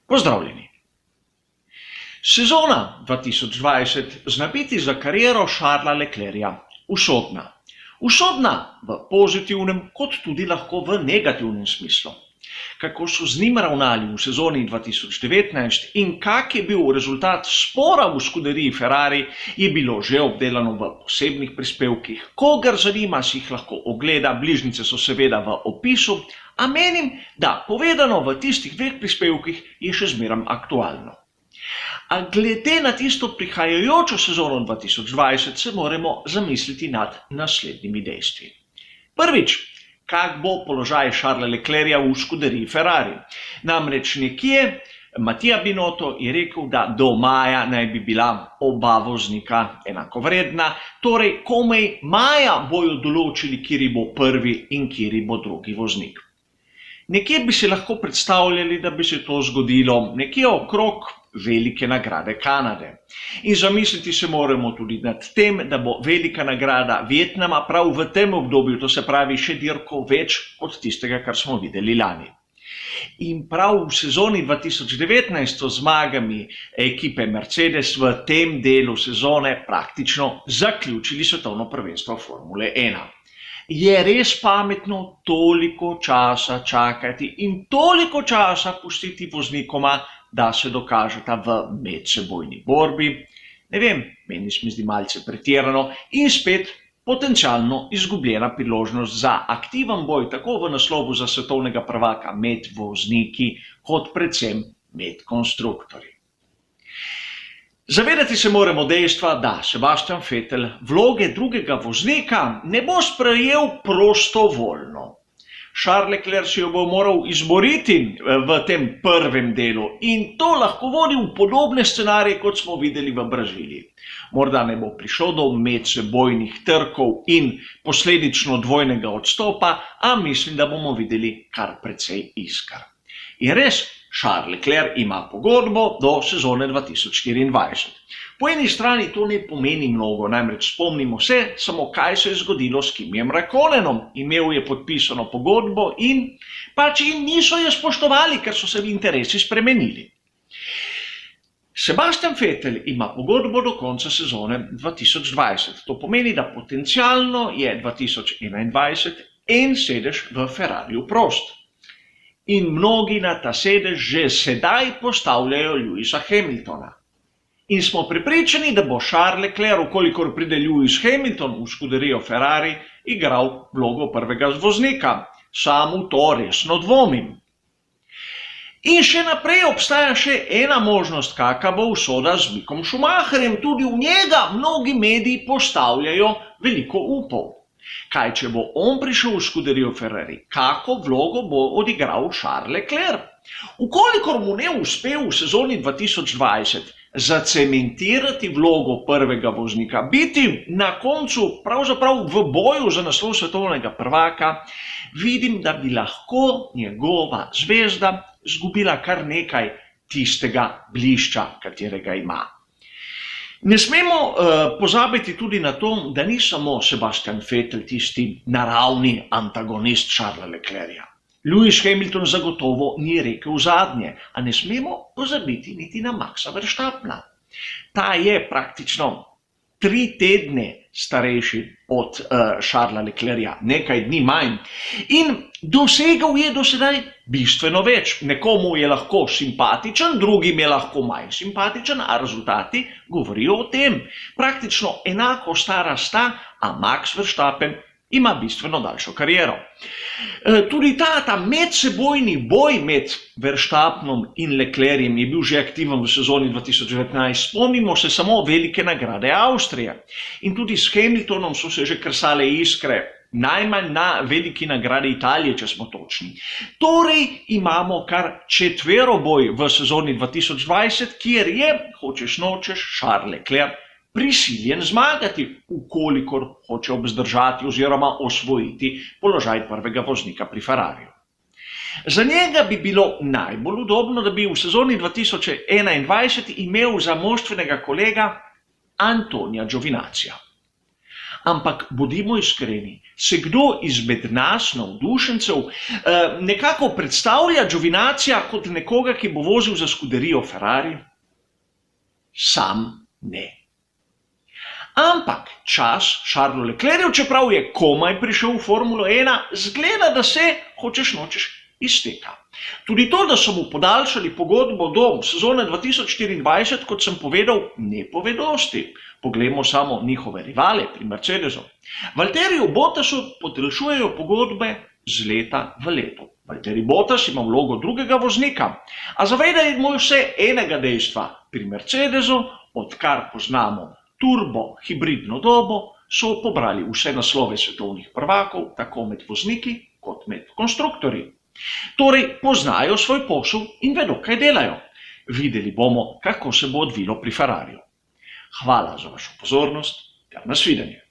Pozdravljeni. Sezona 2020 zna biti za kariero Charlesa Leclerca usodna. Usodna v pozitivnem, kot tudi lahko v negativnem smislu. Kako so z njim ravnali v sezoni 2019 in kak je bil rezultat spora v skuderiji Ferrari, je bilo že obdelano v posebnih prispevkih. Kogar zanima, si jih lahko ogleda, bližnjice so seveda v opisu, a menim, da povedano v tistih dveh prispevkih je še zmerom aktualno. A glede na tisto prihajajočo sezono 2020 se moramo zamisliti nad naslednjimi dejstvi. Prvič, kak bo položaj Charlesa Leclerca v skuderiji Ferrari. Namreč nekje Mattia Binotto je rekel, da do maja naj bi bila oba voznika enakovredna, torej komaj maja bojo določili, kateri bo prvi in kateri bo drugi voznik. Nekje bi si lahko predstavljali, da bi se to zgodilo nekje okrog velike nagrade Kanade. In zamisliti se moramo tudi nad tem, da bo velika nagrada Vietnama prav v tem obdobju, to se pravi še dirko več od tistega, kar smo videli lani. In prav v sezoni 2019 so zmagami ekipe Mercedes v tem delu sezone praktično zaključili svetovno prvenstvo Formule 1. Je res pametno toliko časa čakati in toliko časa pustiti voznikoma, da se dokažeta v medsebojni borbi? Ne vem, meni se mi zdi malce pretirano in spet potencialno izgubljena priložnost za aktiven boj tako v naslovu za svetovnega prvaka med vozniki, kot predvsem med konstruktorji. Zavedati se moramo dejstva, da Sebastian Vettel vloge drugega voznika ne bo sprejel prostovoljno. Charles Leclerc si jo bo moral izboriti v tem prvem delu in to lahko vodi v podobne scenarije, kot smo videli v Braziliji. Morda ne bo prišlo do medsebojnih trkov in posledično dvojnega odstopa, a mislim, da bomo videli kar precej iskar. In res, Charles Leclerc ima pogodbo do sezone 2024. Po eni strani to ne pomeni mnogo, namreč spomnimo se samo, kaj se je zgodilo s Kimijem Raikkonenom. Imel je podpisano pogodbo in pač niso jo spoštovali, ker so se interesi spremenili. Sebastian Vettel ima pogodbo do konca sezone 2020. To pomeni, da potencialno je 2021 en sedež v Ferrariju prost. In mnogi na ta sedež že sedaj postavljajo Lewisa Hamiltona. In smo prepričani, da bo Charles Leclerc, ukolikor pride Lewis Hamilton v skuderijo Ferrari, igral vlogo prvega voznika. Sam v to resno dvomim. In še naprej obstaja še ena možnost, kakšna bo usoda z Mickom Schumacherjem. Tudi v njega mnogi mediji postavljajo veliko upov. Kaj, če bo on prišel v skuderijo Ferrari? Kako vlogo bo odigral Charles Leclerc? Ukolikor mu ne uspe v sezoni 2020 zacementirati vlogo prvega voznika, biti na koncu pravzaprav v boju za naslov svetovnega prvaka, vidim, da bi lahko njegova zvezda izgubila kar nekaj tistega blišča, katerega ima. Ne smemo pozabiti tudi na to, da ni samo Sebastian Vettel tisti naravni antagonist Charlesa Leclerca. Lewis Hamilton zagotovo ni rekel zadnje, a ne smemo pozabiti niti na Maxa Verstappena. Ta je praktično 3 tedne starejši od Charlesa Leclerca, nekaj dni manj. In dosegal je do sedaj bistveno več. Nekomu je lahko simpatičen, drugim je lahko manj simpatičen, a rezultati govorijo o tem. Praktično enako stara sta, a Max Verstappen ima bistveno daljšo kariero. Tudi ta medsebojni boj med Verstappenom in Leclercem je bil že aktiven v sezoni 2019. Spomnimo se samo velike nagrade Avstrije. In tudi s Hamiltonom so se že krsale iskre, najmanj na veliki nagradi Italije, če smo točni. Torej imamo kar četveroboj v sezoni 2020, kjer je, hočeš nočeš, Charles Leclerc prisiljen zmagati, ukolikor hoče obzdržati oziroma osvojiti položaj prvega voznika pri Ferrariju. Za njega bi bilo najbolj udobno, da bi v sezoni 2021 imel za moštvenega kolega Antonija Giovinazzija. Ampak bodimo iskreni, se kdo izmed nas, navdušencev, nekako predstavlja Giovinazija kot nekoga, ki bo vozil za skuderijo Ferrari? Sam ne. Ampak čas Charlesu Leclercu, čeprav je komaj prišel v Formulo 1, zgleda, da se, hočeš nočeš, izteka. Tudi to, da so mu podaljšali pogodbo do sezone 2024, kot sem povedal, ne pove dosti. Poglejmo samo njihove rivale pri Mercedesu. Valtteriju Bottasu podaljšujejo pogodbe z leta v leto. Valtteri Bottas ima vlogo drugega voznika, a zavedajmo se enega dejstva. Pri Mercedesu, odkar poznamo turbo hibridno dobo, so pobrali vse naslove svetovnih prvakov, tako med vozniki kot med konstruktorji. Torej, poznajo svoj posel in vedo, kaj delajo. Videli bomo, kako se bo odvilo pri Ferrariju. Hvala za vašo pozornost, ter nasvidenje.